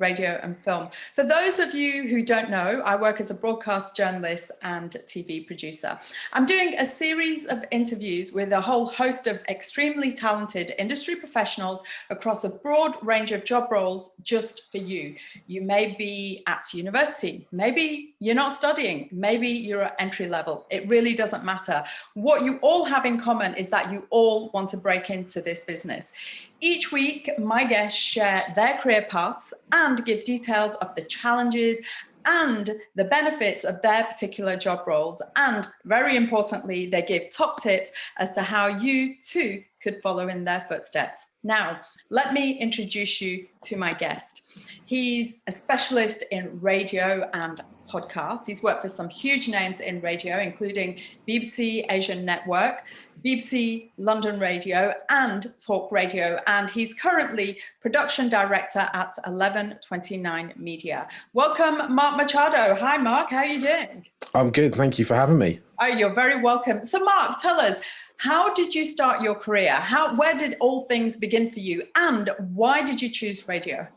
radio and film. For those of you who don't know, I work as a broadcast journalist and TV producer. I'm doing a series of interviews with a whole host of extremely talented industry professionals across a broad range of job roles just for you. You may be at university, maybe you're not studying, maybe you're at entry level. It really doesn't matter. What you all have in common is that you all want to break into this business. Each week, my guests share their career paths and give details of the challenges and the benefits of their particular job roles. And very importantly, they give top tips as to how you too could follow in their footsteps. Now, let me introduce you to my guest. He's a specialist in radio and podcasts. He's worked for some huge names in radio, including BBC Asian Network, BBC London Radio and Talk Radio. And he's currently production director at 1129 Media. Welcome, Mark Machado. Hi, Mark. How are you doing? I'm good. Thank you for having me. Oh, you're very welcome. So, Mark, tell us, how did you start your career? Where did all things begin for you? And why did you choose radio?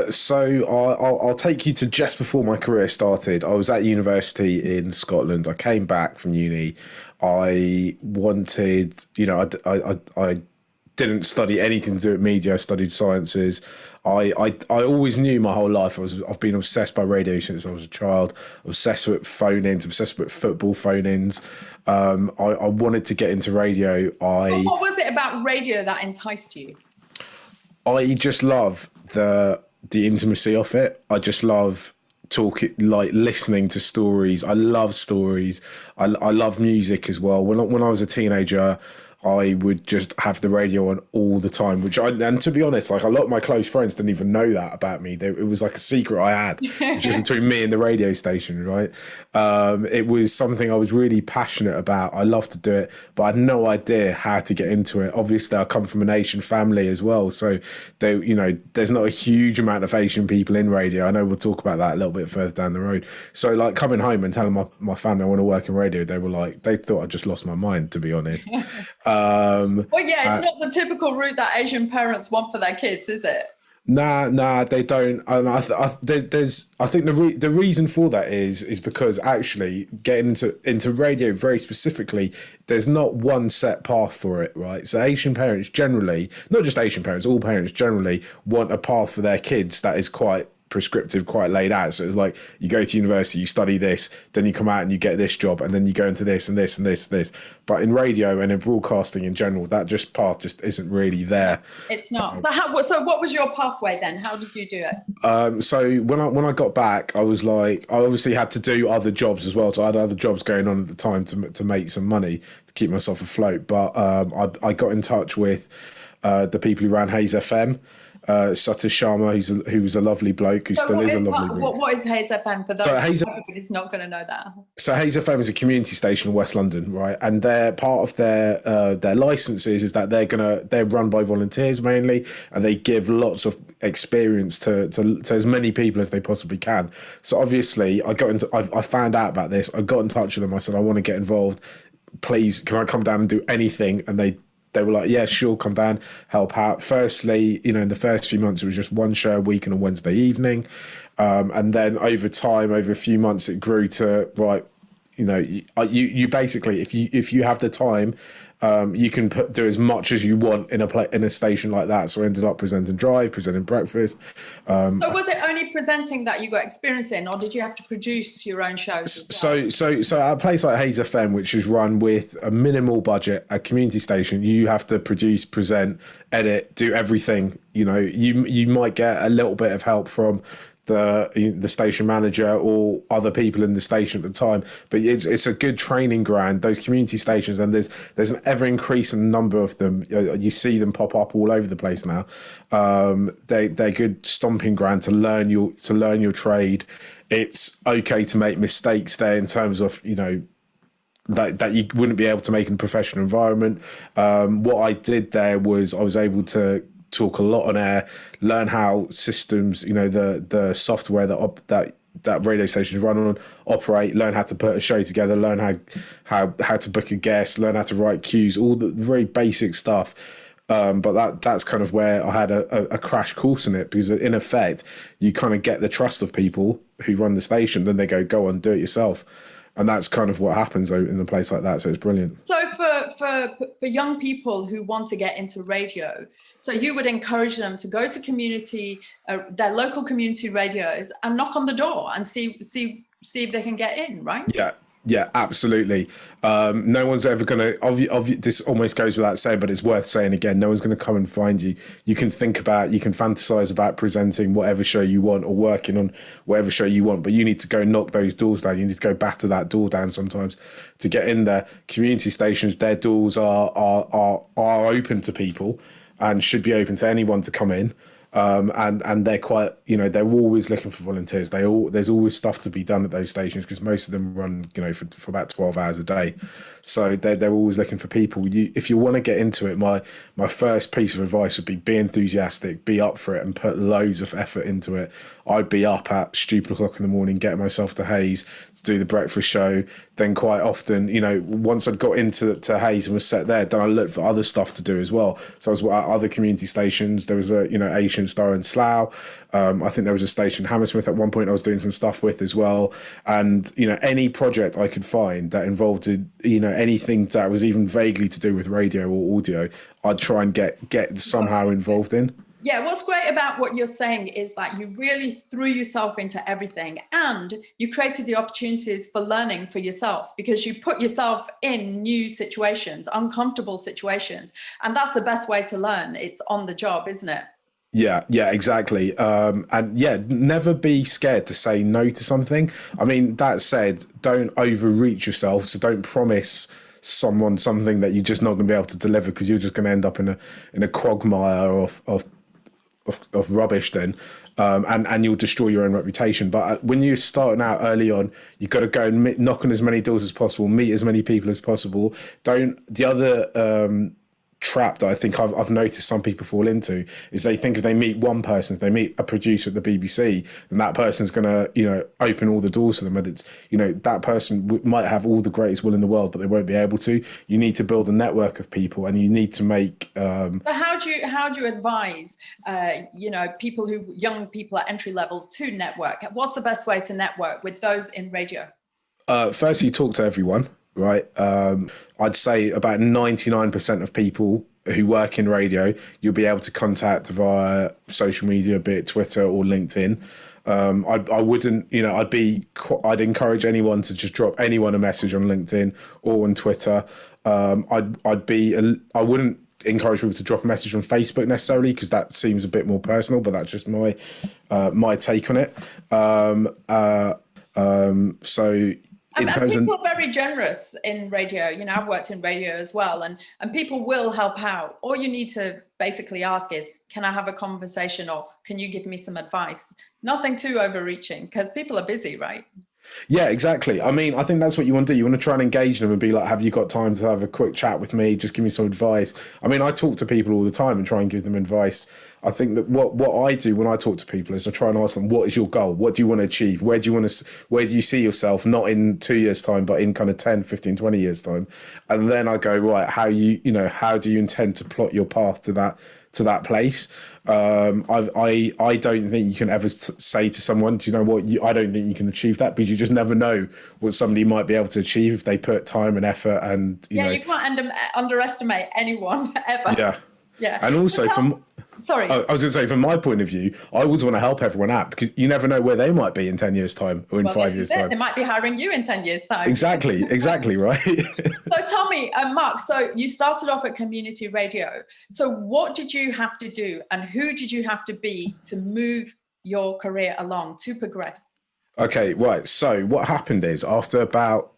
So I'll take you to just before my career started. I was at university in Scotland. I came back from uni. I wanted, I didn't study anything to do with media. I studied sciences. I always knew my whole life I've been obsessed by radio since I was a child. Obsessed with phone-ins, obsessed with football phone-ins. I wanted to get into radio. What was it about radio that enticed you? I just love the intimacy of it. I just love talking, like listening to stories. I love stories. I love music as well. When I was a teenager, I would just have the radio on all the time, and to be honest, like a lot of my close friends didn't even know that about me. It was like a secret I had, just between me and the radio station, right? It was something I was really passionate about. I loved to do it, but I had no idea how to get into it. Obviously, I come from an Asian family as well, so there's not a huge amount of Asian people in radio. I know we'll talk about that a little bit further down the road. So, like coming home and telling my family I want to work in radio, they thought I just lost my mind, to be honest. Well, yeah, it's not the typical route that Asian parents want for their kids, is it? Nah, they don't. And I think the reason for that is because actually getting into radio very specifically, there's not one set path for it, right? So Asian parents generally, not just Asian parents, all parents generally want a path for their kids that is quite prescriptive, quite laid out. So it's like you go to university, you study this, then you come out and you get this job, and then you go into this and this and this. But in radio and in broadcasting in general, that path just isn't really there. It's not. So what was your pathway then? How did you do it? So when I got back, I was like, I obviously had to do other jobs as well. So I had other jobs going on at the time to make some money to keep myself afloat. But I got in touch with the people who ran Hayes FM. Satish Sharma, who was a lovely bloke, who still is a lovely bloke. What is Hayes FM for those who's not going to know that? So Hayes FM is a community station in West London, right? And they're part of their licenses is that they're run by volunteers mainly, and they give lots of experience to as many people as they possibly can. So obviously, I found out about this. I got in touch with them. I said, I want to get involved. Please, can I come down and do anything? And they were like, yeah, sure, come down, help out. Firstly, in the first few months, it was just one show a week on a Wednesday evening. And then over time, over a few months, it grew to, right, you basically, if you have the time, you can do as much as you want in a station like that. So I ended up presenting Drive, presenting Breakfast. So was it only presenting that you got experience in, or did you have to produce your own shows? So at a place like Hayes FM, which is run with a minimal budget, a community station, you have to produce, present, edit, do everything. You might get a little bit of help from the station manager or other people in the station at the time, but it's a good training ground, those community stations, and there's an ever increasing number of them. You see them pop up all over the place now. They're good stomping ground to learn your trade. It's okay to make mistakes there in terms of that you wouldn't be able to make in a professional environment. What I did there was I was able to talk a lot on air, learn how systems, the software that radio stations run on, operate, learn how to put a show together, learn how to book a guest, learn how to write cues, all the very basic stuff. But that's kind of where I had a crash course in it, because in effect, you kind of get the trust of people who run the station, then they go on, do it yourself. And that's kind of what happens in a place like that. So it's brilliant. So for young people who want to get into radio, so you would encourage them to go to their local community radios and knock on the door and see if they can get in, right? Yeah, absolutely. No one's ever going to, this almost goes without saying, but it's worth saying again, no one's going to come and find you. You can fantasize about presenting whatever show you want or working on whatever show you want, but you need to go knock those doors down. You need to go batter that door down sometimes to get in there. Community stations, their doors are open to people and should be open to anyone to come in. And they're quite, they're always looking for volunteers. There's always stuff to be done at those stations, because most of them run, for about 12 hours a day. So they're always looking for people. If you want to get into it, my first piece of advice would be enthusiastic, be up for it, and put loads of effort into it. I'd be up at stupid o'clock in the morning, getting myself to Hayes to do the breakfast show. Then quite often, once I'd got into Hayes and was set there, then I looked for other stuff to do as well. So I was at other community stations. There was Asian Star in Slough. I think there was a station Hammersmith at one point I was doing some stuff with as well. And any project I could find that involved anything that was even vaguely to do with radio or audio, I'd try and get somehow involved in. Yeah, what's great about what you're saying is that you really threw yourself into everything, and you created the opportunities for learning for yourself, because you put yourself in new situations, uncomfortable situations. And that's the best way to learn. It's on the job, isn't it? Yeah, exactly. And yeah, never be scared to say no to something. I mean, that said, don't overreach yourself. So don't promise someone something that you're just not going to be able to deliver, because you're just going to end up in a quagmire of rubbish then, and you'll destroy your own reputation. But when you're starting out early on, you've got to go and knock on as many doors as possible, meet as many people as possible. The other trap that I think I've noticed some people fall into is they think if they meet one person, if they meet a producer at the BBC, then that person's going to, open all the doors to them. And it's, that person might have all the greatest will in the world, but they won't be able to. You need to build a network of people, and you need to make. So how do you advise, young people at entry level to network? What's the best way to network with those in radio? Firstly, talk to everyone. Right. I'd say about 99% of people who work in radio, you'll be able to contact via social media, be it Twitter or LinkedIn. I wouldn't, I'd encourage anyone to just drop anyone a message on LinkedIn or on Twitter. I wouldn't encourage people to drop a message on Facebook necessarily, because that seems a bit more personal, but that's just my take on it. People are very generous in radio. I've worked in radio as well, and people will help out. All you need to basically ask is, can I have a conversation, or can you give me some advice? Nothing too overreaching, because people are busy, right? Yeah, exactly. I mean, I think that's what you want to do. You want to try and engage them and be like, have you got time to have a quick chat with me? Just give me some advice. I mean, I talk to people all the time and try and give them advice. I think that what I do when I talk to people is I try and ask them, what is your goal? What do you want to achieve? Where do you see yourself, not in 2 years time, but in kind of 10, 15, 20 years time? And then I go, right, how do you intend to plot your path to that place? I don't think you can ever say to someone, do you know what, I don't think you can achieve that, because you just never know what somebody might be able to achieve if they put time and effort. And you can't underestimate anyone ever. Yeah. And also Sorry. I was going to say, from my point of view, I always want to help everyone out, because you never know where they might be in 10 years time or in 5 years time. They might be hiring you in 10 years time. Exactly, right. So tell me, Mark, so you started off at community radio. So what did you have to do, and who did you have to be to move your career along, to progress? Okay, right. So what happened is, after about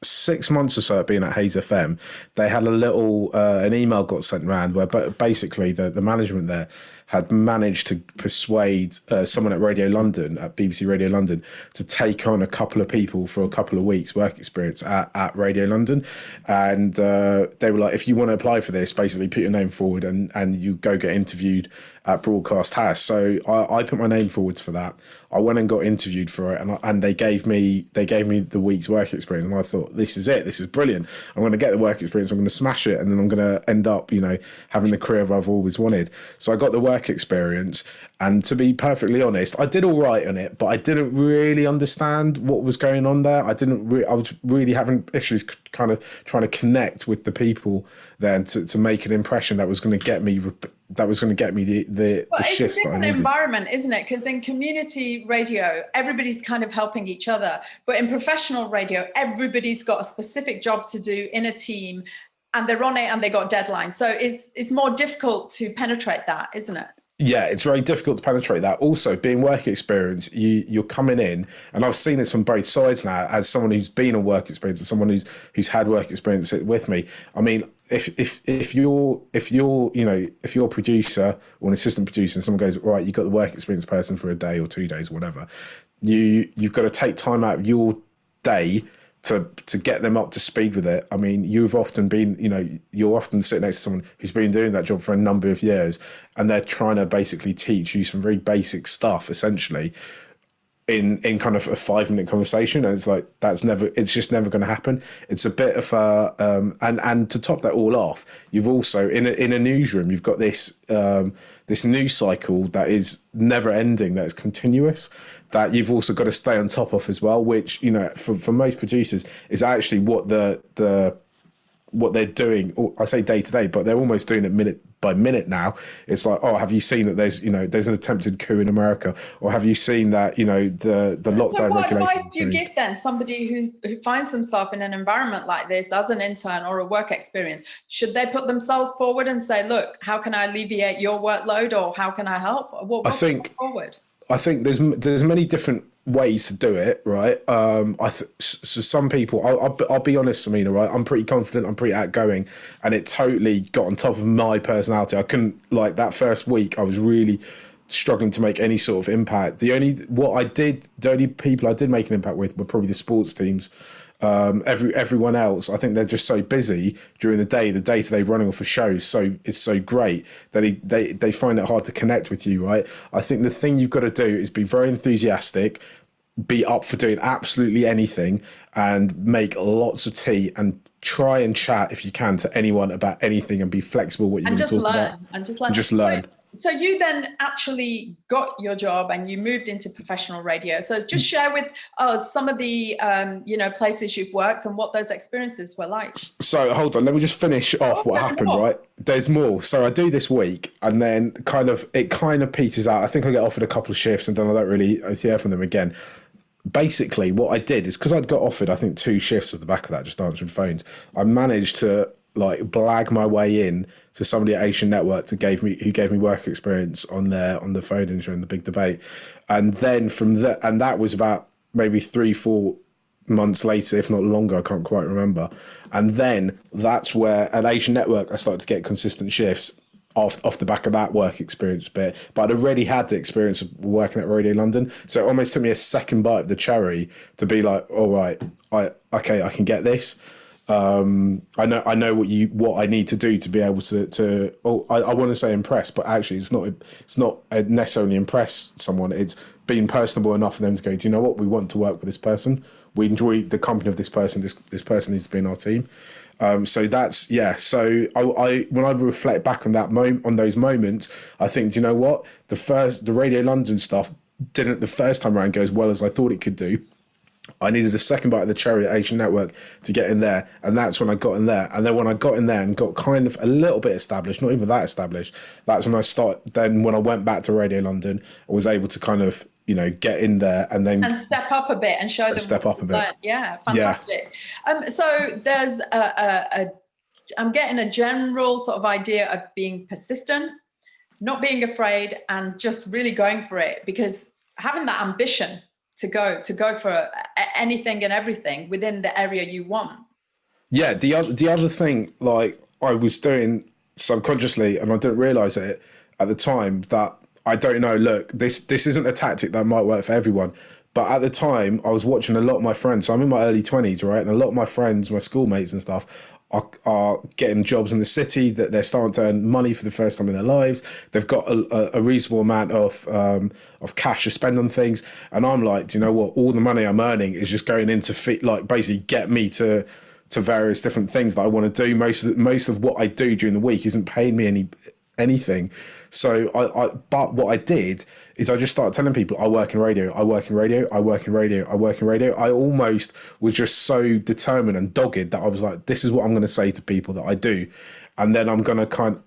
6 months or so of being at Hayes FM, they had a little an email got sent around where basically the management there had managed to persuade someone at BBC Radio London, to take on a couple of people for a couple of weeks work experience at Radio London. And they were like, if you want to apply for this, basically put your name forward and you go get interviewed. at Broadcast has. So I put my name forwards for that. I went and got interviewed for it, and they gave me the week's work experience, and I thought, this is it. This is brilliant. I'm going to get the work experience. I'm going to smash it, and then I'm going to end up, having the career I've always wanted. So I got the work experience, and to be perfectly honest, I did all right on it, but I didn't really understand what was going on there. I was really having issues kind of trying to connect with the people then to make an impression that was going to get me the shifts that I needed. It's an environment, isn't it? Because in community radio, everybody's kind of helping each other. But in professional radio, everybody's got a specific job to do in a team, and they're on it and they got deadlines. So it's more difficult to penetrate that, isn't it? Yeah, it's very difficult to penetrate that. Also, being work experience, you're coming in, and I've seen this from both sides now, as someone who's been on work experience and someone who's had work experience with me. I mean, if you're a producer or an assistant producer, and someone goes, right, you got the work experience person for a day or 2 days, or whatever, you've got to take time out of your day to get them up to speed with it. I mean, you're often sitting next to someone who's been doing that job for a number of years, and they're trying to basically teach you some very basic stuff, essentially, in kind of a 5-minute conversation. And it's like, it's just never going to happen. It's a bit of a, and to top that all off, you've also, in a newsroom, you've got this news cycle that is never ending, that is continuous, that you've also got to stay on top of as well, which, for most producers is actually what what they're doing. Or I say day to day, but they're almost doing it minute by minute now. It's like, oh, have you seen that there's an attempted coup in America? Or have you seen that, the lockdown so what regulation? What advice do you give then somebody who finds themselves in an environment like this as an intern or a work experience? Should they put themselves forward and say, look, how can I alleviate your workload, or how can I help? I think forward? I think there's many different ways to do it, right? So some people, I'll be honest, Samina, right? I'm pretty confident, I'm pretty outgoing, and it totally got on top of my personality. I couldn't, like, that first week, I was really struggling to make any sort of impact. The only people I did make an impact with were probably the sports teams. Everyone else, I think they're just so busy during the day-to-day running off of shows. So it's so great that they find it hard to connect with you, right? I think the thing you've got to do is be very enthusiastic, be up for doing absolutely anything, and make lots of tea, and try and chat if you can to anyone about anything, and be flexible what you want to talk about. And just learn. So you then actually got your job and you moved into professional radio. So just share with us some of the places you've worked and what those experiences were like. So hold on, let me just finish off what happened, right? There's more. So I do this week, and then it kind of peters out. I think I get offered a couple of shifts, and then I don't really hear from them again. Basically, what I did is, because I'd got offered, I think, 2 shifts at the back of that, just answering phones, I managed to blag my way in to somebody at Asian Network who gave me work experience on the phone show in the Big Debate. And then from that, and that was about maybe 3-4 months later, if not longer, I can't quite remember. And then that's where at Asian Network I started to get consistent shifts off the back of that work experience bit. But I'd already had the experience of working at Radio London, so it almost took me a second bite of the cherry to be like, all right, I can get this. I know what I need to do to be able to I want to say impress, but actually it's not necessarily impress someone. It's being personable enough for them to go, do you know what, we want to work with this person, we enjoy the company of this person, this person needs to be in our team. So that's, yeah. So I when I reflect back on on those moments, I think, do you know what, the Radio London stuff didn't the first time around go as well as I thought it could do. I needed a second bite of the cherry at Asian Network to get in there, and that's when I got in there. And then when I got in there and got kind of a little bit established, not even that established, that's when I started. Then when I went back to Radio London, I was able to kind of, get in there and step up a bit and show them. Step up a bit. Yeah, fantastic. Yeah. So there's I'm getting a general sort of idea of being persistent, not being afraid, and just really going for it, because having that ambition to go for anything and everything within the area you want. Yeah, the other thing, like, I was doing subconsciously, and I didn't realise it at the time, that I don't know, look, this isn't a tactic that might work for everyone, but at the time I was watching a lot of my friends, so I'm in my early 20s, right, and a lot of my friends, my schoolmates and stuff, are getting jobs in the city, that they're starting to earn money for the first time in their lives. They've got a reasonable amount of cash to spend on things. And I'm like, do you know what? All the money I'm earning is just going into basically get me to various different things that I want to do. Most of what I do during the week isn't paying me anything. So but what I did is I just started telling people I work in radio, I work in radio, I work in radio, I work in radio. I almost was just so determined and dogged that I was like, this is what I'm going to say to people that I do. And then I'm going to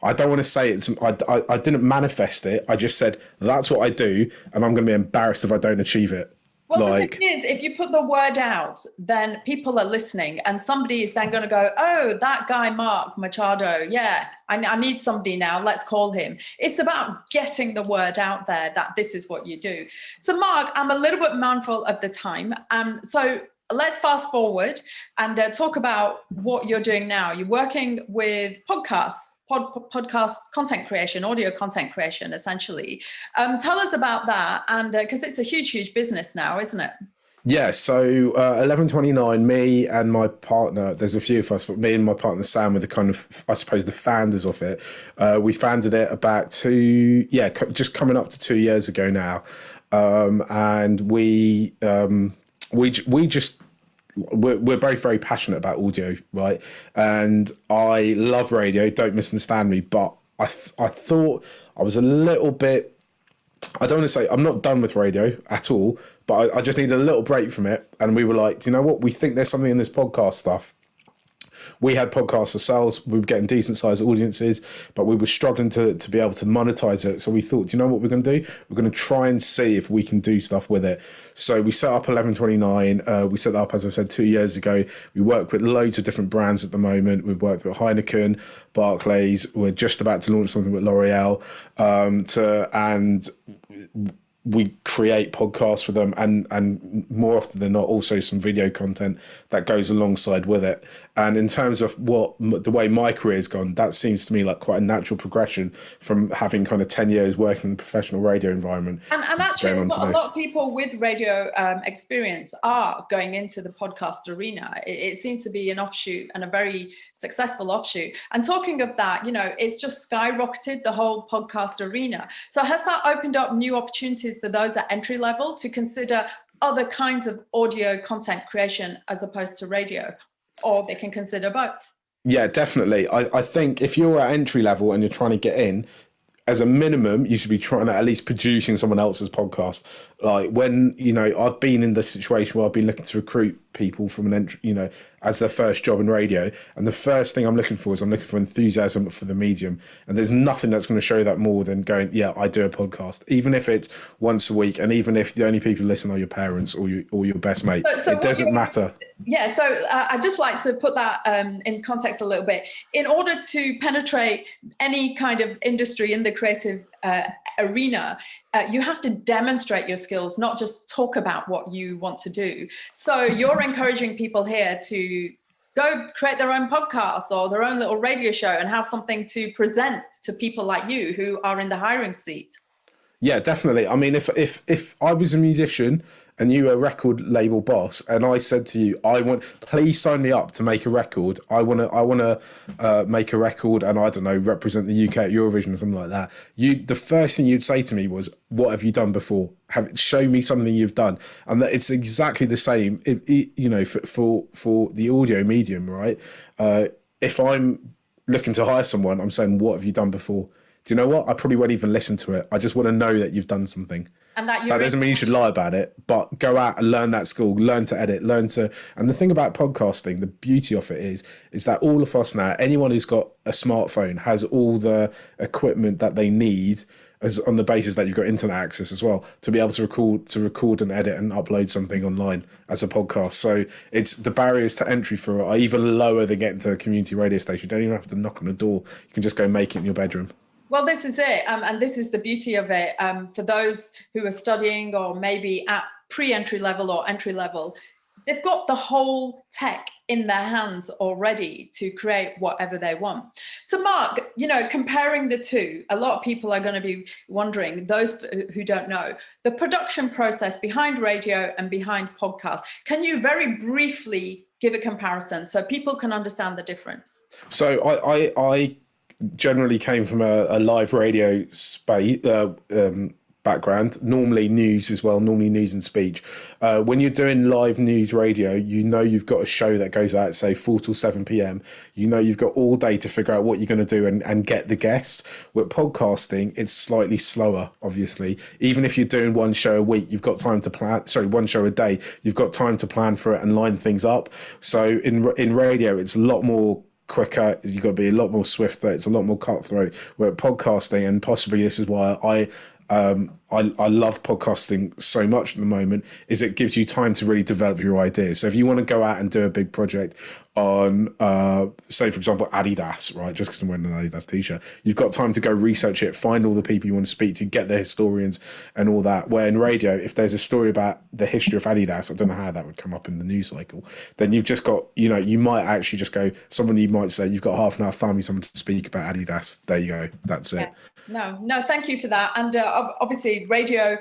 I don't want to say I didn't manifest it. I just said, that's what I do. And I'm going to be embarrassed if I don't achieve it. Well, the thing is, if you put the word out, then people are listening, and somebody is then going to go, oh, that guy, Mark Machado. Yeah, I need somebody now. Let's call him. It's about getting the word out there that this is what you do. So, Mark, I'm a little bit mindful of the time. So let's fast forward and talk about what you're doing now. You're working with podcasts. Podcast content creation, audio content creation, essentially. Tell us about that, and because it's a huge business now, isn't it? Yeah, so 1129, me and my partner, there's a few of us, but me and my partner Sam were the kind of, I suppose, the founders of it. We founded it about just coming up to 2 years ago now. And we're both very passionate about audio, right? And I love radio, don't misunderstand me, but I thought I was a little bit, I don't want to say I'm not done with radio at all, but I just need a little break from it. And we were like, do you know what? We think there's something in this podcast stuff. We had podcasts ourselves. We were getting decent sized audiences, but we were struggling to be able to monetize it. So we thought, do you know what we're going to do? We're going to try and see if we can do stuff with it. So we set up 1129. We set that up, as I said, 2 years ago. We work with loads of different brands at the moment. We've worked with Heineken, Barclays. We're just about to launch something with L'Oreal. And we create podcasts for them, and more often than not also some video content that goes alongside with it. And in terms of the way my career's gone, that seems to me like quite a natural progression from having kind of 10 years working in a professional radio environment. And actually a lot of people with radio experience are going into the podcast arena. It seems to be an offshoot, and a very successful offshoot. And talking of that, it's just skyrocketed, the whole podcast arena. So has that opened up new opportunities for those at entry level to consider other kinds of audio content creation as opposed to radio, or they can consider both? Yeah, definitely. I think if you're at entry level and you're trying to get in, as a minimum, you should be trying to at least producing someone else's podcast. Like when, I've been in the situation where I've been looking to recruit people from an entry, as their first job in radio. And the first thing I'm looking for enthusiasm for the medium. And there's nothing that's going to show that more than going, yeah, I do a podcast, even if it's once a week. And even if the only people who listen are your parents or your best mate, it doesn't matter. Yeah, so I'd just like to put that in context a little bit. In order to penetrate any kind of industry in the creative arena, you have to demonstrate your skills, not just talk about what you want to do. So you're encouraging people here to go create their own podcast or their own little radio show and have something to present to people like you who are in the hiring seat. Yeah, definitely. I mean, if I was a musician and you were a record label boss, and I said to you, please sign me up to make a record. I want to make a record, and I don't know, represent the UK at Eurovision or something like that. The first thing you'd say to me was, "What have you done before? Show me something you've done." And that it's exactly the same, for the audio medium, right? If I'm looking to hire someone, I'm saying, "What have you done before?" Do you know what? I probably won't even listen to it. I just want to know that you've done something. And that doesn't mean you should lie about it, but go out and learn that skill, learn to edit, and the thing about podcasting, the beauty of it is that all of us now, anyone who's got a smartphone has all the equipment that they need, as on the basis that you've got internet access as well, to be able to record and edit and upload something online as a podcast. So it's the barriers to entry for it are even lower than getting to a community radio station. You don't even have to knock on a door. You can just go make it in your bedroom. Well, this is it. And this is the beauty of it. For those who are studying or maybe at pre-entry level or entry level, they've got the whole tech in their hands already to create whatever they want. So Mark, comparing the two, a lot of people are going to be wondering, those who don't know, the production process behind radio and behind podcast. Can you very briefly give a comparison so people can understand the difference? So I generally came from a live radio space background, normally news as well, normally news and speech. When you're doing live news radio, you know you've got a show that goes out, say 4 till 7 p.m. You know you've got all day to figure out what you're going to do and get the guests. With podcasting, it's slightly slower, obviously. Even if you're doing one show a week, you've got time to plan, sorry, one show a day, you've got time to plan for it and line things up. So in radio, it's a lot more quicker. You've got to be a lot more swifter. It's a lot more cutthroat. Where podcasting, and possibly this is why I love podcasting so much at the moment, is it gives you time to really develop your ideas. So if you want to go out and do a big project on, say, for example, Adidas, right? Just because I'm wearing an Adidas t-shirt, you've got time to go research it, find all the people you want to speak to, get the historians and all that. Where in radio, if there's a story about the history of Adidas, I don't know how that would come up in the news cycle, then you've just got, you might actually just go, someone you might say, you've got half an hour, find me someone to speak about Adidas. There you go. That's it. No, thank you for that. And obviously radio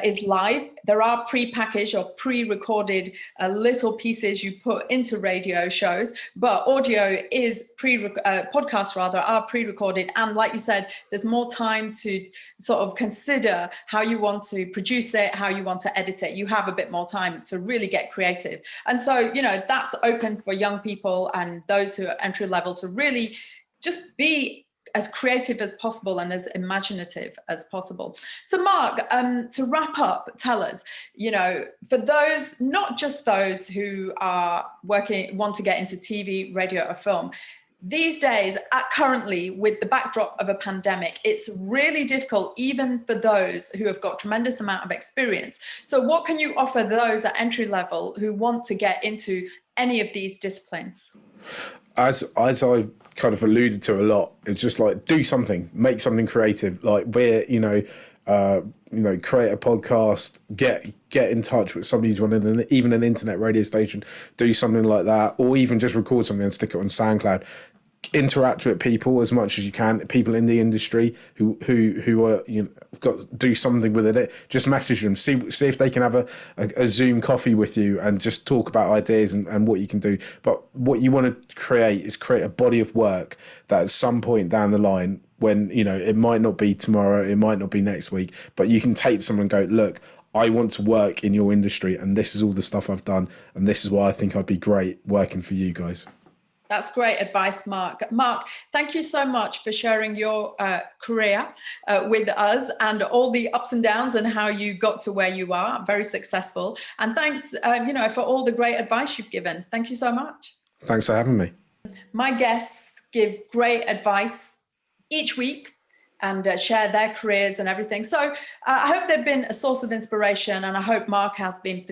is live. There are pre-packaged or pre-recorded little pieces you put into radio shows, but audio is podcasts rather are pre-recorded. And like you said, there's more time to sort of consider how you want to produce it, how you want to edit it. You have a bit more time to really get creative. And so, that's open for young people and those who are entry level to really just be as creative as possible and as imaginative as possible. So Mark, to wrap up, tell us, for those, not just those who are want to get into TV, radio or film, these days, currently with the backdrop of a pandemic, it's really difficult even for those who have got tremendous amount of experience. So what can you offer those at entry level who want to get into any of these disciplines? As I kind of alluded to a lot, it's just like do something, make something creative. Like create a podcast, get in touch with somebody who's running even an internet radio station, do something like that, or even just record something and stick it on SoundCloud. Interact with people as much as you can, people in the industry who are do something with it. Just message them, see if they can have a Zoom coffee with you and just talk about ideas and what you can do. But what you want to create a body of work that at some point down the line, when it might not be tomorrow, it might not be next week, but you can take someone and go, look, I want to work in your industry and this is all the stuff I've done and this is why I think I'd be great working for you guys. That's great advice, Mark. Mark, thank you so much for sharing your career with us and all the ups and downs and how you got to where you are, very successful. And thanks, for all the great advice you've given. Thank you so much. Thanks for having me. My guests give great advice each week and share their careers and everything. So I hope they've been a source of inspiration, and I hope Mark has been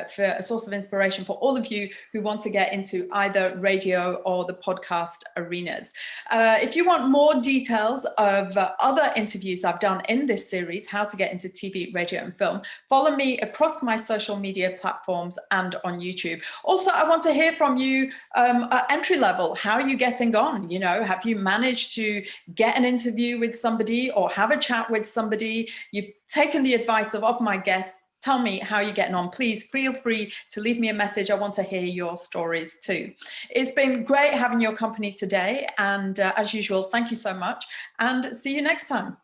for a source of inspiration for all of you who want to get into either radio or the podcast arenas. If you want more details of other interviews I've done in this series, how to get into TV, radio and film, follow me across my social media platforms and on YouTube. Also, I want to hear from you at entry level. How are you getting on? Have you managed to get an interview with somebody or have a chat with somebody? You've taken the advice of my guests. Tell me how you're getting on. Please feel free to leave me a message. I want to hear your stories too. It's been great having your company today. And as usual, thank you so much and see you next time.